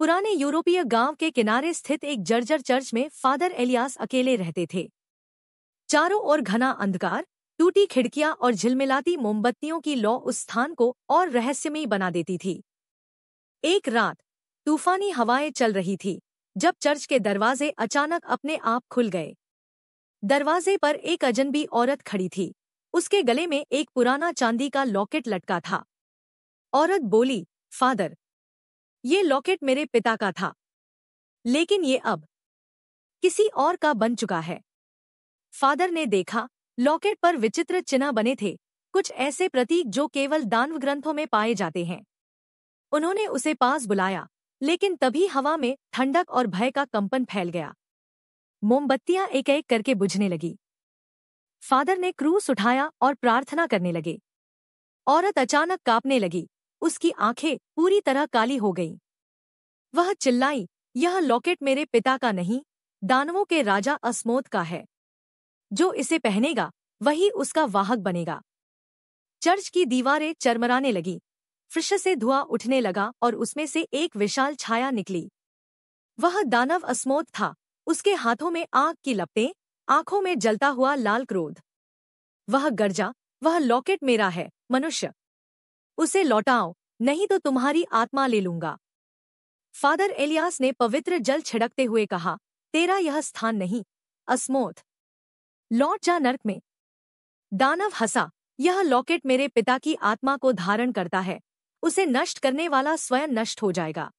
पुराने यूरोपीय गांव के किनारे स्थित एक जर्जर चर्च में फादर एलियास अकेले रहते थे। चारों ओर घना अंधकार, टूटी खिड़कियां और झिलमिलाती मोमबत्तियों की लौ उस स्थान को और रहस्यमयी बना देती थी। एक रात तूफानी हवाएं चल रही थी जब चर्च के दरवाजे अचानक अपने आप खुल गए। दरवाजे पर एक अजनबी औरत खड़ी थी। उसके गले में एक पुराना चांदी का लॉकेट लटका था। औरत बोली, फादर, ये लॉकेट मेरे पिता का था, लेकिन ये अब किसी और का बन चुका है। फादर ने देखा, लॉकेट पर विचित्र चिन्ह बने थे, कुछ ऐसे प्रतीक जो केवल दानव ग्रंथों में पाए जाते हैं। उन्होंने उसे पास बुलाया, लेकिन तभी हवा में ठंडक और भय का कंपन फैल गया। मोमबत्तियां एक एक करके बुझने लगी। फादर ने क्रूस उठाया और प्रार्थना करने लगे। औरत अचानक कांपने लगी, उसकी आंखें पूरी तरह काली हो गईं। वह चिल्लाई, यह लॉकेट मेरे पिता का नहीं, दानवों के राजा अस्मोथ का है। जो इसे पहनेगा वही उसका वाहक बनेगा। चर्च की दीवारें चरमराने लगी, फर्श से धुआं उठने लगा और उसमें से एक विशाल छाया निकली। वह दानव अस्मोथ था, उसके हाथों में आग की लपटें, आंखों में जलता हुआ लाल क्रोध। वह गर्जा, वह लॉकेट मेरा है, मनुष्य, उसे लौटाओ, नहीं तो तुम्हारी आत्मा ले लूंगा। फादर एलियास ने पवित्र जल छिड़कते हुए कहा, तेरा यह स्थान नहीं, अस्मोथ, लौट जा नर्क में। दानव हंसा, यह लॉकेट मेरे पिता की आत्मा को धारण करता है, उसे नष्ट करने वाला स्वयं नष्ट हो जाएगा।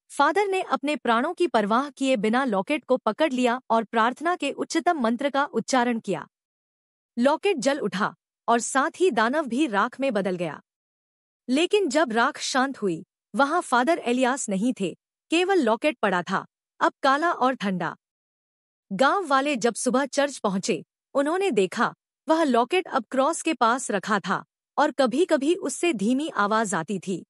फादर ने अपने प्राणों की परवाह किए बिना लॉकेट को पकड़ लिया और प्रार्थना के उच्चतम मंत्र का उच्चारण किया। लॉकेट जल उठा और साथ ही दानव भी राख में बदल गया। लेकिन जब राख शांत हुई, वहां फादर एलियास नहीं थे, केवल लॉकेट पड़ा था, अब काला और ठंडा। गांव वाले जब सुबह चर्च पहुंचे, उन्होंने देखा वह लॉकेट अब क्रॉस के पास रखा था और कभी-कभी उससे धीमी आवाज आती थी।